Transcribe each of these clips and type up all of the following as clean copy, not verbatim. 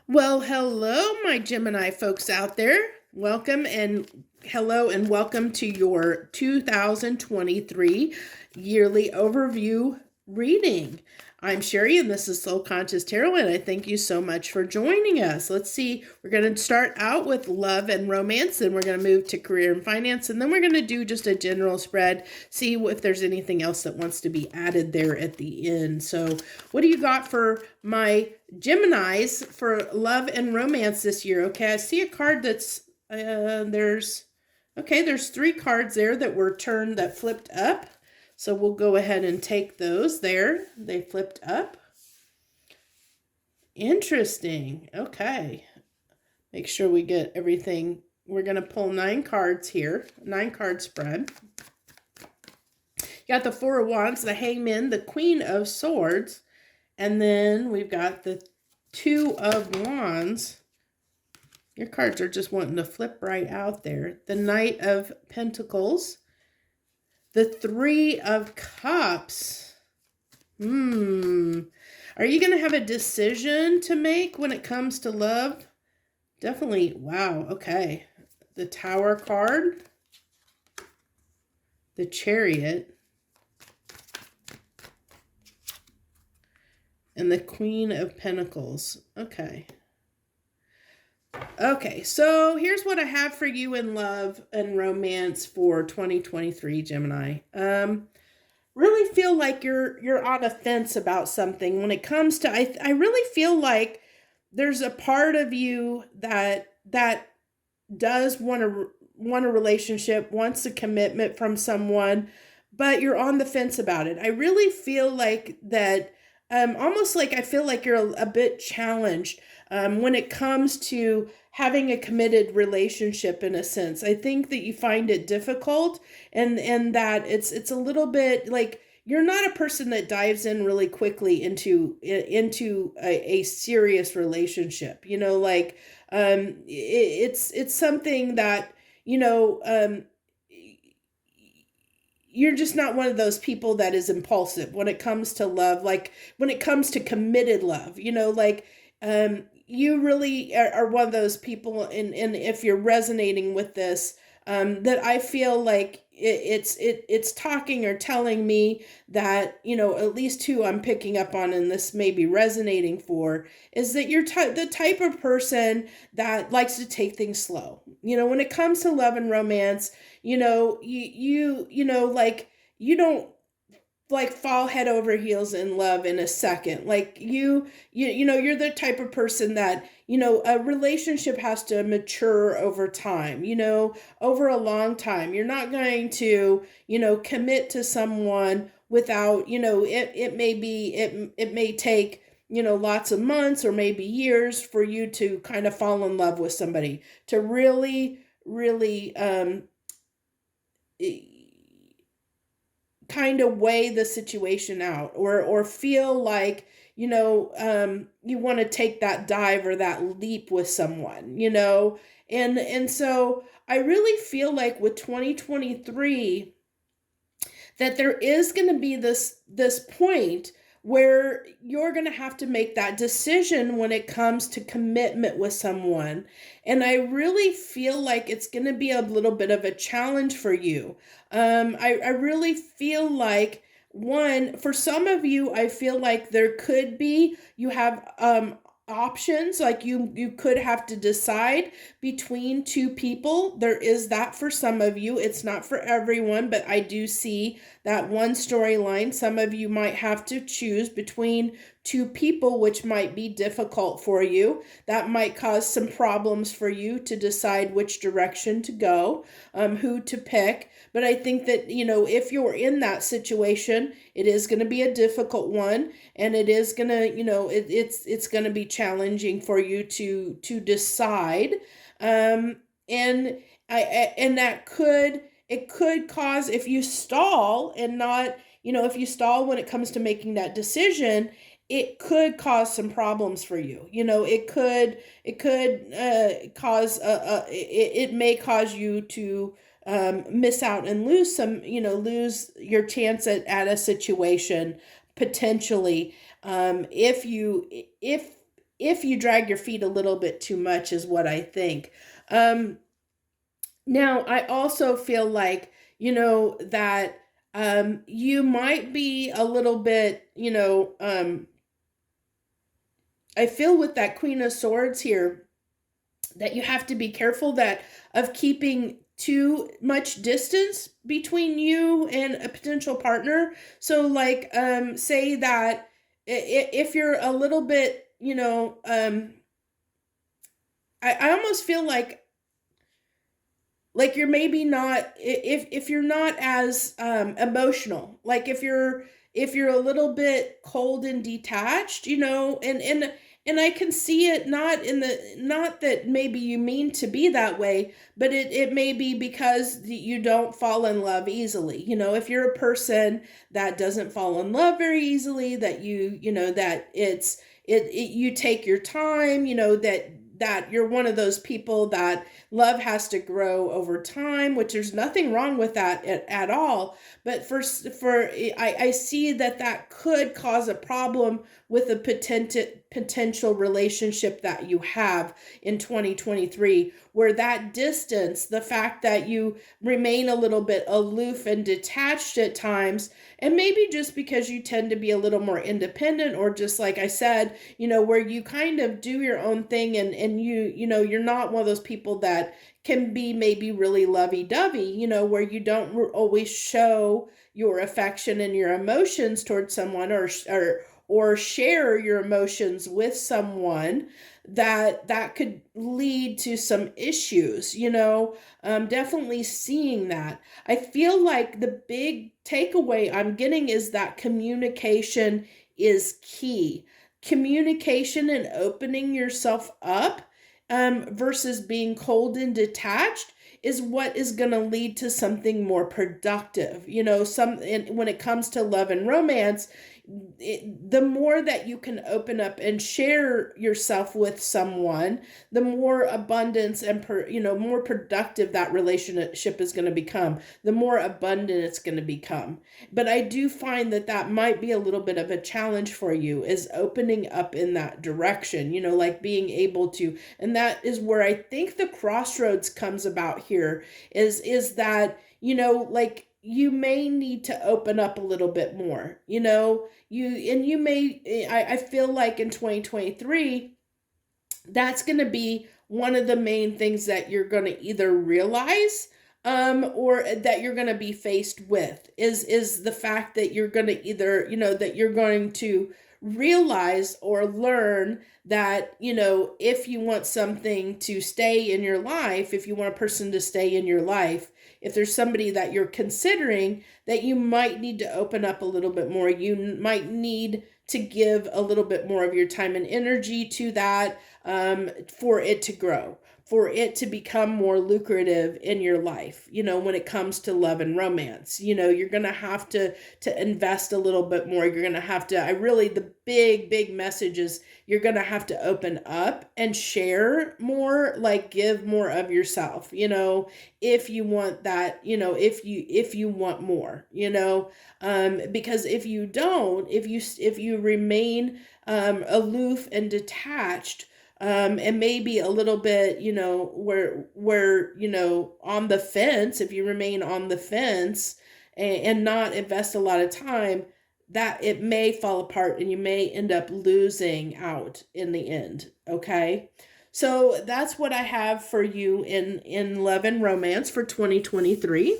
Well, hello, my Gemini folks out there. Welcome and hello and welcome to your 2023 yearly overview reading. I'm Sherry and this is Soul Conscious Tarot, and I thank you so much for joining us. Let's see, we're going to start out with love and romance, then we're going to move to career and finance, and then we're going to do just a general spread, see if there's anything else that wants to be added there at the end. So what do you got for my Geminis for love and romance this year? Okay, I see a card that's, there's three cards there that were turned, that flipped up. So we'll go ahead and take those there. They flipped up. Interesting. Okay. Make sure we get everything. We're going to pull 9 cards here. 9 card spread. You got the Four of Wands, the Hangman, the Queen of Swords, and then we've got the Two of Wands. Your cards are just wanting to flip right out there. The Knight of Pentacles. The Three of Cups. Are you going to have a decision to make when it comes to love? Definitely. Wow. Okay. The Tower card. The Chariot. And the Queen of Pentacles. Okay. Okay, so here's what I have for you in love and romance for 2023, Gemini. Really feel like you're on a fence about something when it comes to, I really feel like there's a part of you that does want a relationship, wants a commitment from someone, but you're on the fence about it. I really feel like that, almost like I feel like you're a bit challenged when it comes to having a committed relationship. In a sense, I think that you find it difficult, and that it's a little bit like you're not a person that dives in really quickly into a serious relationship. You know, like it's something that, you know, you're just not one of those people that is impulsive when it comes to love, like when it comes to committed love, you know, like you really are one of those people, and if you're resonating with this, that I feel like it's talking or telling me that, you know, at least who I'm picking up on, and this may be resonating for, is that you're the type of person that likes to take things slow. You know, when it comes to love and romance, you know, you know, like you don't like fall head over heels in love in a second. Like you know, you're the type of person that, you know, a relationship has to mature over time, you know, over a long time. You're not going to, you know, commit to someone without, you know, it may take, you know, lots of months or maybe years for you to kind of fall in love with somebody, to really kind of weigh the situation out, or feel like, you know, you want to take that dive or that leap with someone, you know. And so I really feel like with 2023 that there is going to be this point where you're going to have to make that decision when it comes to commitment with someone. And I really feel like it's going to be a little bit of a challenge for you. I really feel like, one, for some of you, I feel like there could be, you have options, like you could have to decide between two people. There is that for some of you. It's not for everyone, but I do see that one storyline. Some of you might have to choose between two people, which might be difficult for you. That might cause some problems for you to decide which direction to go, who to pick. But I think that, you know, if you're in that situation, it is going to be a difficult one, and it is going to, you know, it's going to be challenging for you to decide. And and that could, it could cause, if you stall and not, you know, if you stall when it comes to making that decision, it could cause some problems for you. You know, it could cause it may cause you to miss out and lose some, you know, lose your chance at a situation potentially, if if you drag your feet a little bit too much is what I think. Now, I also feel like, that you might be a little bit, I feel with that Queen of Swords here that you have to be careful that of keeping too much distance between you and a potential partner. So like say that if you're a little bit, I almost feel like you're maybe not, if you're not as emotional, like if you're a little bit cold and detached, and I can see it not that maybe you mean to be that way, but it may be because you don't fall in love easily. If you're a person that doesn't fall in love very easily, that that you take your time, that you're one of those people that love has to grow over time, which there's nothing wrong with that at all. But I see that could cause a problem with a potential relationship that you have in 2023, where that distance, the fact that you remain a little bit aloof and detached at times, and maybe just because you tend to be a little more independent, or just like I said, where you kind of do your own thing, and you're not one of those people that can be maybe really lovey-dovey, where you don't always show your affection and your emotions towards someone, or share your emotions with someone, that could lead to some issues. Definitely seeing that. I feel like the big takeaway I'm getting is that communication is key. Communication and opening yourself up versus being cold and detached is what is going to lead to something more productive. When it comes to love and romance, the more that you can open up and share yourself with someone, the more abundance and more productive that relationship is going to become, the more abundant it's going to become. But I do find that might be a little bit of a challenge for you, is opening up in that direction, like being able to, and that is where I think the crossroads comes about here, is that, like, you may need to open up a little bit more, I feel like in 2023, that's going to be one of the main things that you're going to either realize, or that you're going to be faced with, is the fact that you're going to either, that you're going to realize or learn that, if you want something to stay in your life, if you want a person to stay in your life, if there's somebody that you're considering, that you might need to open up a little bit more. You might need to give a little bit more of your time and energy to that, for it to grow, for it to become more lucrative in your life. When it comes to love and romance, you're going to have to invest a little bit more. You're going to have to, the big message is you're going to have to open up and share more, like give more of yourself, if you want that, if you want more, because if you don't, if you remain aloof and detached, and maybe a little bit, where on the fence, if you remain on the fence and not invest a lot of time, that it may fall apart and you may end up losing out in the end. Okay. So that's what I have for you in love and romance for 2023.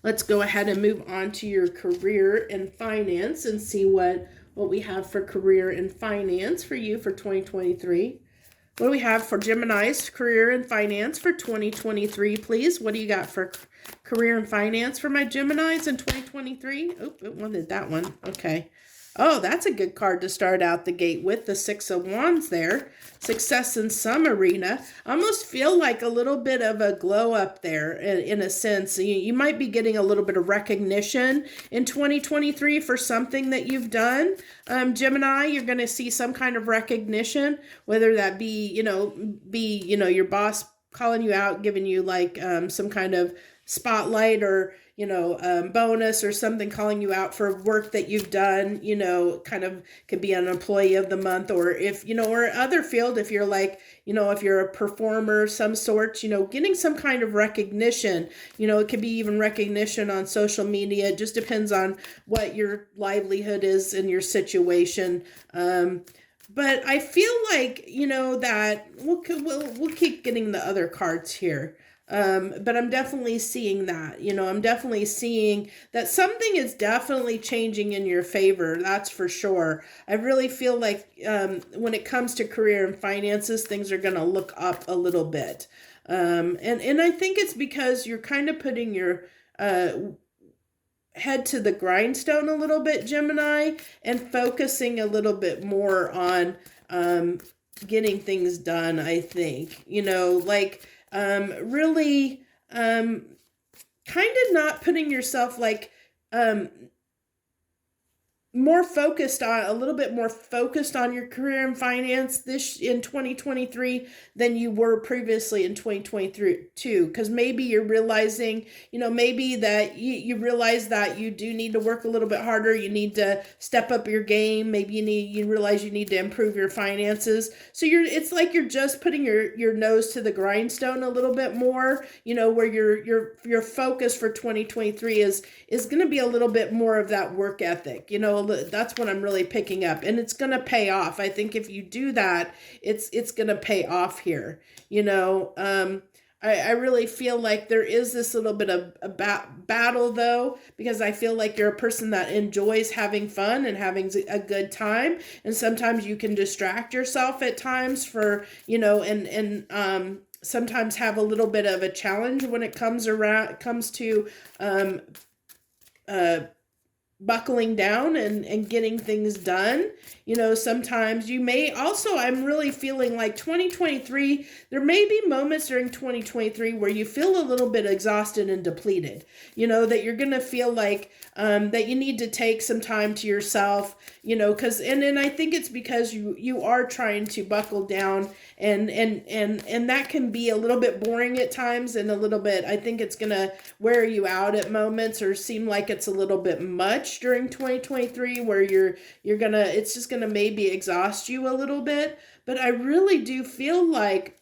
Let's go ahead and move on to your career and finance and see what we have for career and finance for you for 2023. What do we have for Gemini's career and finance for 2023, please? What do you got for career and finance for my Geminis in 2023? Oh, it wanted that one. Okay. Oh, that's a good card to start out the gate with, the Six of Wands there. Success in some arena. I almost feel like a little bit of a glow up there in a sense. You might be getting a little bit of recognition in 2023 for something that you've done. Gemini, you're going to see some kind of recognition, whether that be, your boss calling you out, giving you like some kind of spotlight, or bonus or something, calling you out for work that you've done, kind of could be an employee of the month, or if, or other field, if you're like, if you're a performer of some sort, getting some kind of recognition, it could be even recognition on social media. It just depends on what your livelihood is in your situation. But I feel like, that we'll keep getting the other cards here. But I'm definitely seeing that, I'm definitely seeing that something is definitely changing in your favor. That's for sure. I really feel like, when it comes to career and finances, things are going to look up a little bit. And I think it's because you're kind of putting your, head to the grindstone a little bit, Gemini, and focusing a little bit more on, getting things done, I think, really kind of not putting yourself like a little bit more focused on your career and finance this in 2023 than you were previously in 2022, because maybe you're realizing, maybe that you realize that you do need to work a little bit harder. You need to step up your game. Maybe you realize you need to improve your finances. So it's like you're just putting your nose to the grindstone a little bit more, where your focus for 2023 is going to be a little bit more of that work ethic. That's what I'm really picking up, and it's going to pay off. I think if you do that, it's going to pay off here. I really feel like there is this little bit of a battle, though, because I feel like you're a person that enjoys having fun and having a good time, and sometimes you can distract yourself at times for, sometimes have a little bit of a challenge when it comes to buckling down and getting things done. Sometimes you may also, I'm really feeling like 2023, there may be moments during 2023 where you feel a little bit exhausted and depleted, that you're going to feel like, that you need to take some time to yourself, because, and I think it's because you are trying to buckle down, and that can be a little bit boring at times, and a little bit, I think it's going to wear you out at moments, or seem like it's a little bit much during 2023, where it's just gonna maybe exhaust you a little bit. But I really do feel like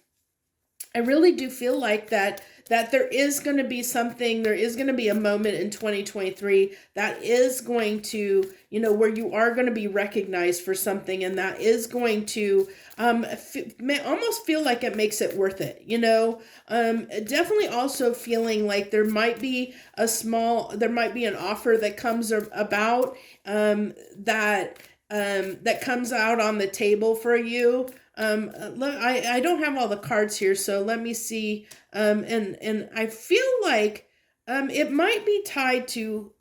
that there is going to be something, there is going to be a moment in 2023 that is going to, where you are going to be recognized for something, and that is going to almost feel like it makes it worth it, definitely also feeling like there might be an offer that comes about, that comes out on the table for you. I don't have all the cards here, so let me see. And I feel like it might be tied to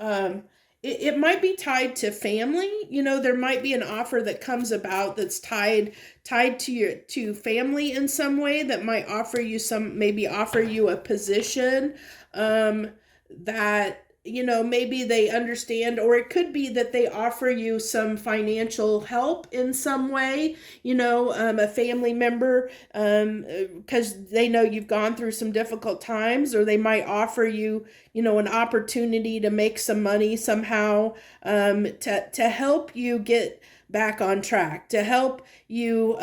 it might be tied to family. There might be an offer that comes about that's tied to family in some way, that might offer you a position that maybe they understand, or it could be that they offer you some financial help in some way, a family member, because they know you've gone through some difficult times, or they might offer you, an opportunity to make some money somehow, to help you get back on track, to help you,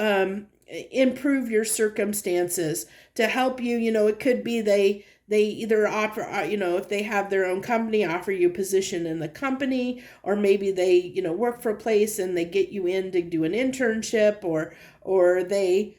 improve your circumstances, to help you, it could be they either offer, if they have their own company, offer you a position in the company, or maybe they, work for a place and they get you in to do an internship, or they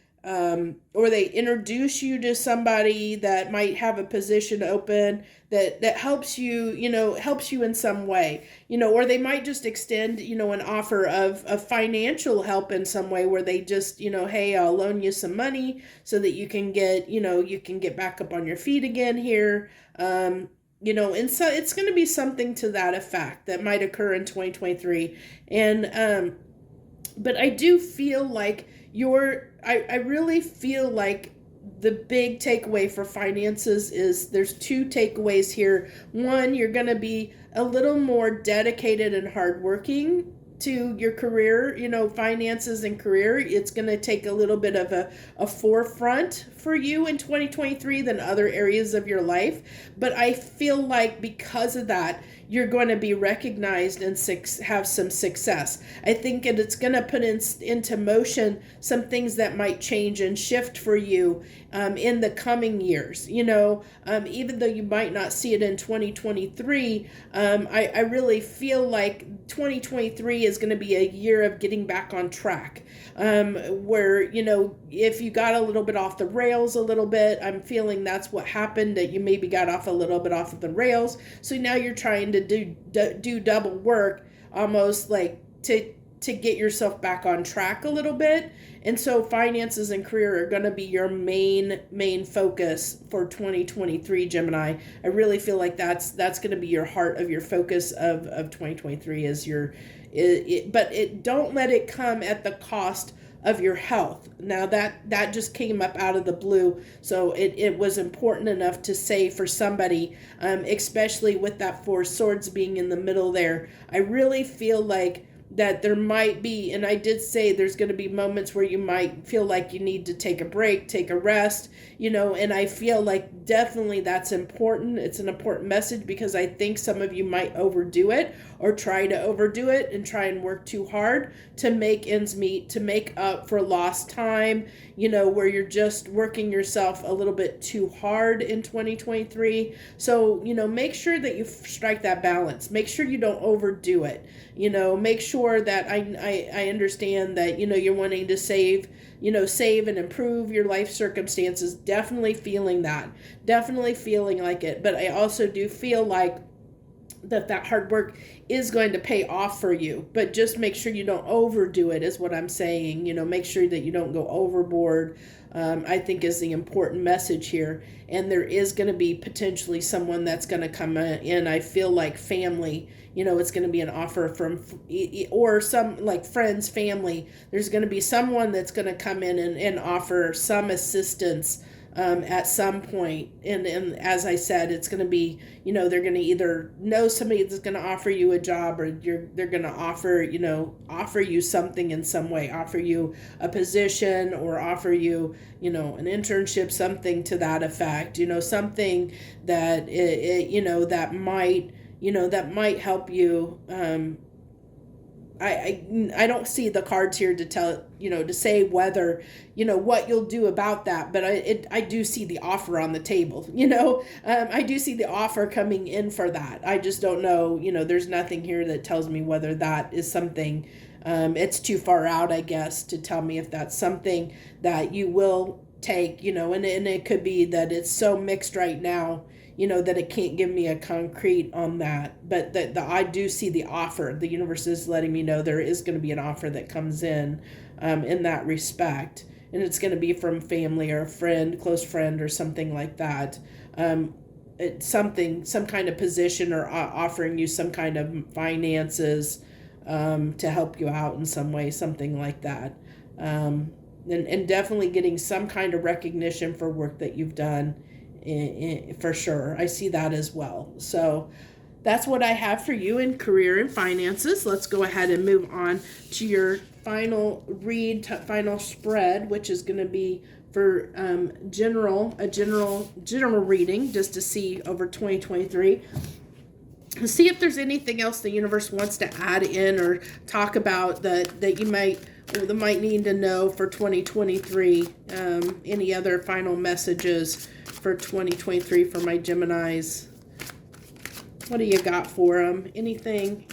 introduce you to somebody that might have a position open that helps you, helps you in some way, or they might just extend, an offer of financial help in some way, where they just, hey, I'll loan you some money so that you can get back up on your feet again here. And so it's going to be something to that effect that might occur in 2023. And, but I do feel like I really feel like the big takeaway for finances is there's two takeaways here. One, you're going to be a little more dedicated and hardworking to your career, finances and career. It's going to take a little bit of a forefront for you in 2023 than other areas of your life. But I feel like because of that, you're going to be recognized and have some success. I think it's going to put into motion some things that might change and shift for you in the coming years. Even though you might not see it in 2023, I really feel like 2023 is going to be a year of getting back on track. Where, if you got a little bit off the rails a little bit, I'm feeling that's what happened, that you maybe got off a little bit off of the rails. So now you're trying to do double work, almost like to get yourself back on track a little bit. And so finances and career are going to be your main focus for 2023, Gemini. I really feel like that's going to be your heart of your focus of 2023 is but don't let it come at the cost of your health. Now that just came up out of the blue, so it was important enough to say for somebody, especially with that Four Swords being in the middle there. I really feel like that there might be, and I did say there's going to be moments where you might feel like you need to take a break, take a rest, and I feel like definitely that's important. It's an important message because I think some of you might overdo it or try to overdo it and try and work too hard to make ends meet, to make up for lost time, where you're just working yourself a little bit too hard in 2023. So, make sure that you strike that balance. Make sure you don't overdo it. Make sure that I understand that, you're wanting to save and improve your life circumstances. Definitely feeling that. Definitely feeling like it. But I also do feel like that hard work is going to pay off for you, but just make sure you don't overdo it is what I'm saying. Make sure that you don't go overboard, I think is the important message here. And there is going to be potentially someone that's going to come in. I feel like family, it's going to be an offer from, or some like friends, family. There's going to be someone that's going to come in and offer some assistance at some point. And as I said, it's going to be, they're going to either know somebody that's going to offer you a job, or they're going to offer you something in some way, offer you a position, or offer you, an internship, something to that effect, something that, that might help you. I don't see the cards here to tell, to say whether, what you'll do about that, but I do see the offer on the table, I do see the offer coming in for that. I just don't know, there's nothing here that tells me whether that is something, it's too far out, I guess, to tell me if that's something that you will take, and it could be that it's so mixed right now, that it can't give me a concrete on that. But I do see the offer. The universe is letting me know there is going to be an offer that comes in that respect. And it's going to be from family or a friend, close friend, or something like that. It's some kind of position, or offering you some kind of finances to help you out in some way, something like that. And definitely getting some kind of recognition for work that you've done. For sure. I see that as well. So that's what I have for you in career and finances. Let's go ahead and move on to your final final spread, which is going to be for general reading, just to see over 2023. See if there's anything else the universe wants to add in or talk about that you might need to know for 2023. Any other final messages for 2023 for my Geminis? What do you got for them? Anything?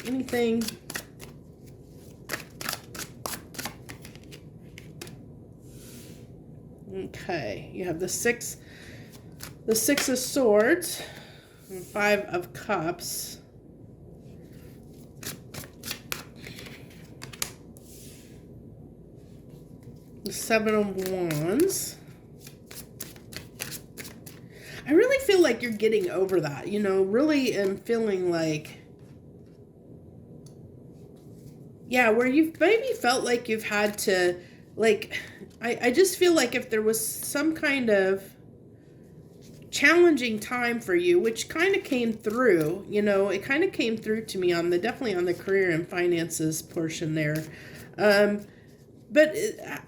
Okay, you have the six of Swords and Five of Cups. The Seven of Wands. I really feel like you're getting over that, really am feeling like, where you've maybe felt like you've had to, like, I just feel like if there was some kind of, challenging time for you, which kind of came through, it kind of came through to me definitely on the career and finances portion there. But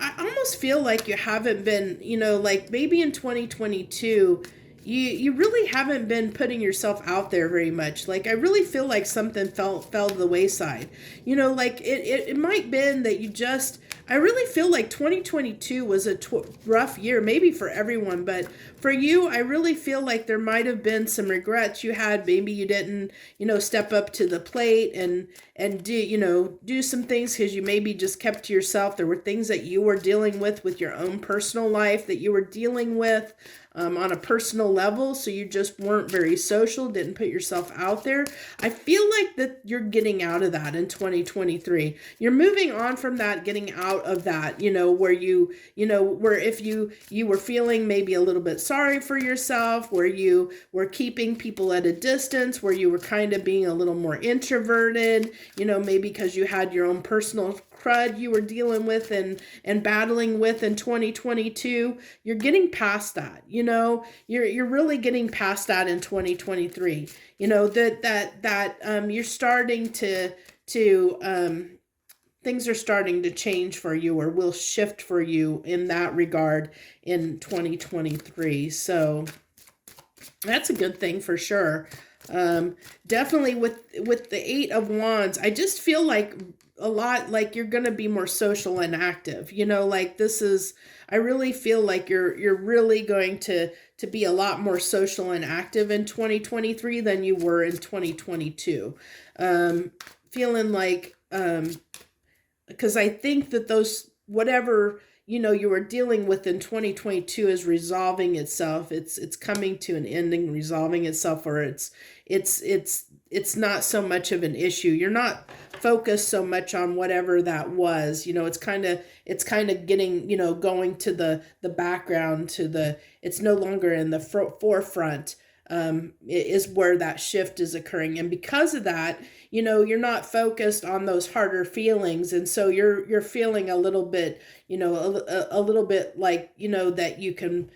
I almost feel like you haven't been, like maybe in 2022, you really haven't been putting yourself out there very much. Like I really feel like something fell to the wayside. Like it might been that I really feel like 2022 was a rough year, maybe for everyone, but for you, I really feel like there might have been some regrets you had. Maybe you didn't, step up to the plate and do some things because you maybe just kept to yourself. There were things that you were dealing with your own personal life that you were dealing with on a personal level. So you just weren't very social, didn't put yourself out there. I feel like that you're getting out of that in 2023. You're moving on from that, getting out of that, where if you were feeling maybe a little bit sorry for yourself, where you were keeping people at a distance, where you were kind of being a little more introverted, maybe because you had your own personal crud you were dealing with and battling with in 2022. You're getting past that. You're really getting past that in 2023. You're starting to things are starting to change for you, or will shift for you in that regard in 2023. So that's a good thing for sure. Definitely with the Eight of Wands, I just feel like a lot like you're going to be more social and active. I really feel like you're really going to be a lot more social and active in 2023 than you were in 2022. Feeling like, because I think that those, whatever, you were dealing with in 2022 is resolving itself. It's coming to an ending, resolving itself, or it's not so much of an issue. You're not focused so much on whatever that was. It's kind of getting, going to the background, it's no longer in the forefront. Is where that shift is occurring. And because of that, you're not focused on those harder feelings. And so you're feeling a little bit, a little bit like, that you can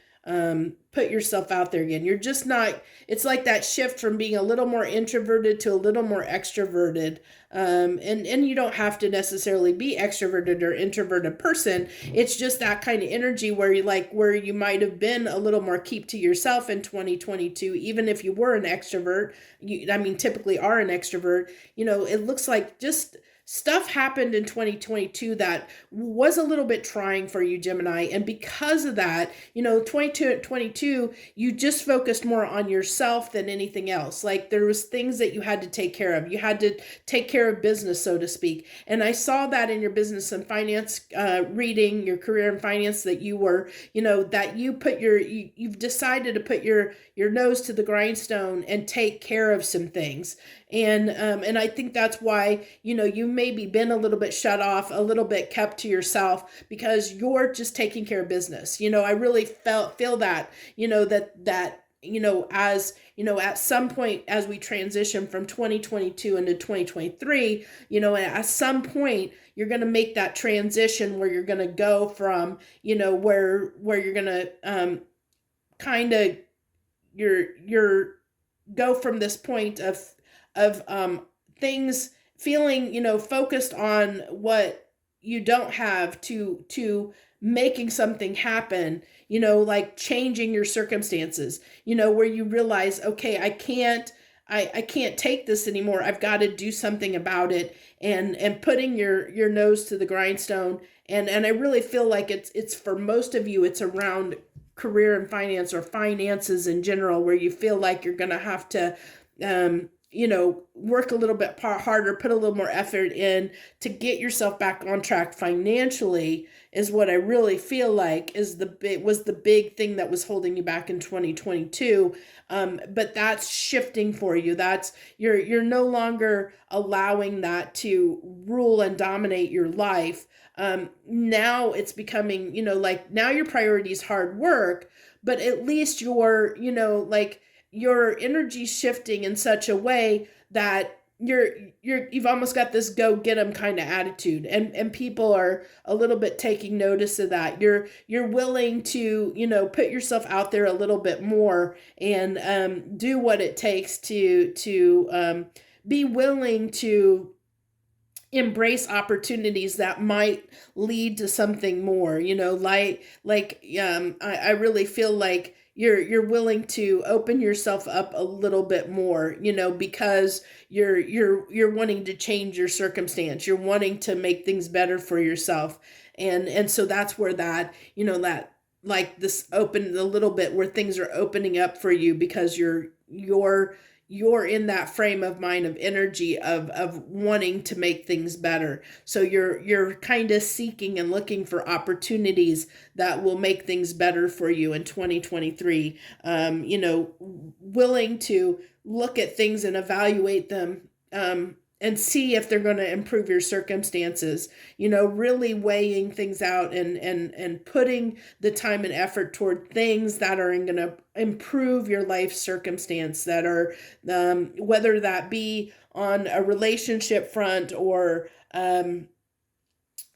put yourself out there again. You're just not, it's like that shift from being a little more introverted to a little more extroverted. And you don't have to necessarily be extroverted or introverted person. It's just that kind of energy where you might have been a little more keep to yourself in 2022, even if you were an extrovert. Typically are an extrovert. It looks like just stuff happened in 2022 that was a little bit trying for you, Gemini. And because of that, 22, you just focused more on yourself than anything else. Like there was things that you had to take care of. You had to take care of business, so to speak. And I saw that in your business and finance reading, your career and finance, that you were, that you put you've decided to put your nose to the grindstone and take care of some things. And I think that's why, you maybe been a little bit shut off, a little bit kept to yourself, because you're just taking care of business. I really feel that, as, at some point as we transition from 2022 into 2023, at some point you're going to make that transition where you're going to go from, where you're going to kind of, you're go from this point of things feeling, focused on what you don't have to making something happen, like changing your circumstances, where you realize, okay, I can't take this anymore. I've got to do something about it, and putting your nose to the grindstone. And I really feel like it's for most of you, it's around career and finance, or finances in general, where you feel like you're going to have to, work a little bit harder, put a little more effort in to get yourself back on track financially, is what I really feel like was the big thing that was holding you back in 2022. But that's shifting for you. That's you're no longer allowing that to rule and dominate your life. Now it's becoming, now your priority is hard work, but at least your energy shifting in such a way that you've almost got this go get 'em kind of attitude, and people are a little bit taking notice of that. You're willing to, put yourself out there a little bit more, and do what it takes to be willing to embrace opportunities that might lead to something more, I really feel like you're willing to open yourself up a little bit more, because you're wanting to change your circumstance, you're wanting to make things better for yourself. And so that's where that, that, like, this open a little bit where things are opening up for you, because you're in that frame of mind, of energy, of wanting to make things better. So you're kind of seeking and looking for opportunities that will make things better for you in 2023. Willing to look at things and evaluate them, and see if they're going to improve your circumstances, really weighing things out, and putting the time and effort toward things that are going to improve your life circumstance, that are, whether that be on a relationship front, or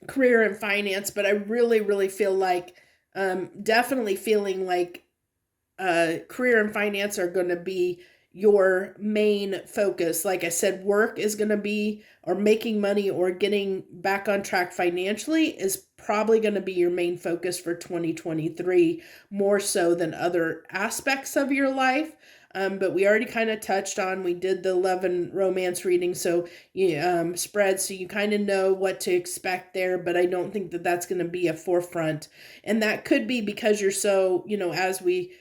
career and finance. But I really, really feel like, definitely feeling like, career and finance are going to be your main focus. Like I said, work is going to be, or making money, or getting back on track financially, is probably going to be your main focus for 2023, more so than other aspects of your life. But we already kind of touched on, we did the 11 romance reading, so spread, so you kind of know what to expect there. But I don't think that that's going to be a forefront, and that could be because you're so, as we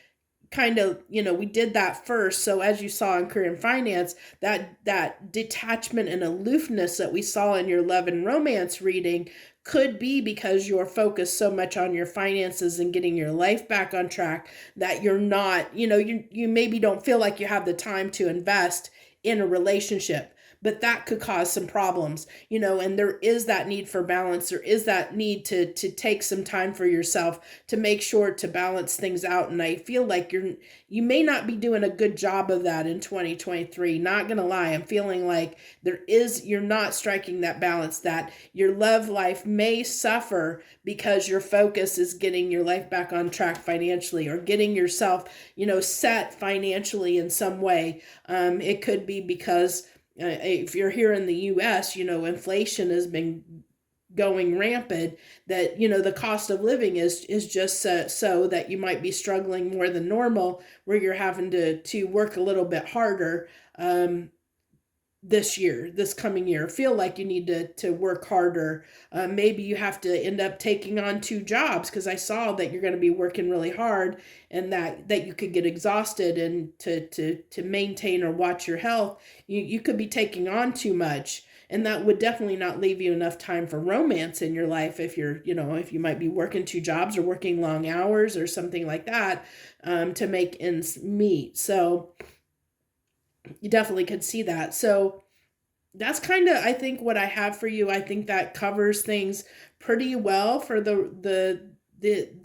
kind of, we did that first. So as you saw in career and finance, that detachment and aloofness that we saw in your 11 romance reading could be because you're focused so much on your finances and getting your life back on track, that you're not, you maybe don't feel like you have the time to invest in a relationship. But that could cause some problems, and there is that need for balance. There is that need to take some time for yourself, to make sure to balance things out. And I feel like you may not be doing a good job of that in 2023. Not gonna lie, I'm feeling like you're not striking that balance, that your love life may suffer because your focus is getting your life back on track financially, or getting yourself, set financially in some way. It could be because, if you're here in the US, inflation has been going rampant, that, the cost of living is just so that you might be struggling more than normal, where you're having to work a little bit harder, this coming year. Feel like you need to work harder. Maybe you have to end up taking on 2 jobs, because I saw that you're going to be working really hard, and that you could get exhausted, and to maintain or watch your health, you could be taking on too much. And that would definitely not leave you enough time for romance in your life, if if you might be working 2 jobs, or working long hours, or something like that, to make ends meet. So you definitely could see that. So that's kind of, I think, what I have for you. I think that covers things pretty well for the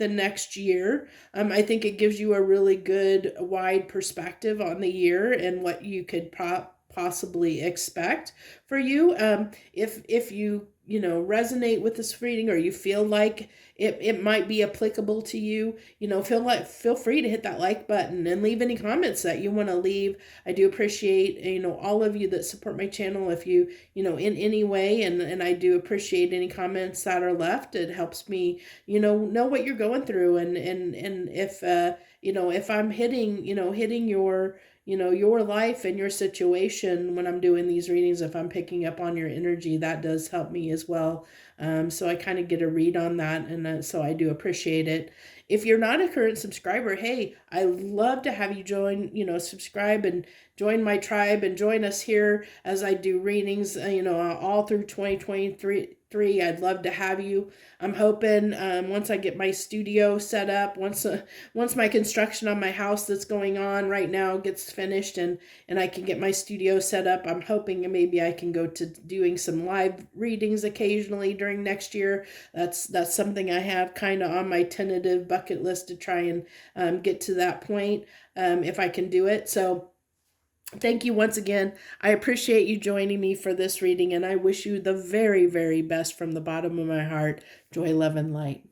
next year. I think it gives you a really good wide perspective on the year, and what you could possibly expect for you. If you resonate with this reading, or you feel like it might be applicable to you, feel free to hit that like button, and leave any comments that you want to leave. I do appreciate, all of you that support my channel, if you, in any way, and I do appreciate any comments that are left. It helps me, know what you're going through, and if, if I'm hitting your life and your situation when I'm doing these readings, if I'm picking up on your energy, that does help me as well. So I kind of get a read on that, and so I do appreciate it. If you're not a current subscriber, hey, I love to have you join, subscribe and join my tribe, and join us here as I do readings, all through 2023. I'd love to have you. I'm hoping, once I get my studio set up, once my construction on my house that's going on right now gets finished, and I can get my studio set up, I'm hoping maybe I can go to doing some live readings occasionally during next year. That's something I have kind of on my tentative bucket list, to try and get to that point, if I can do it. So Thank you once again. I appreciate you joining me for this reading, and I wish you the very, very best from the bottom of my heart. Joy, love, and light.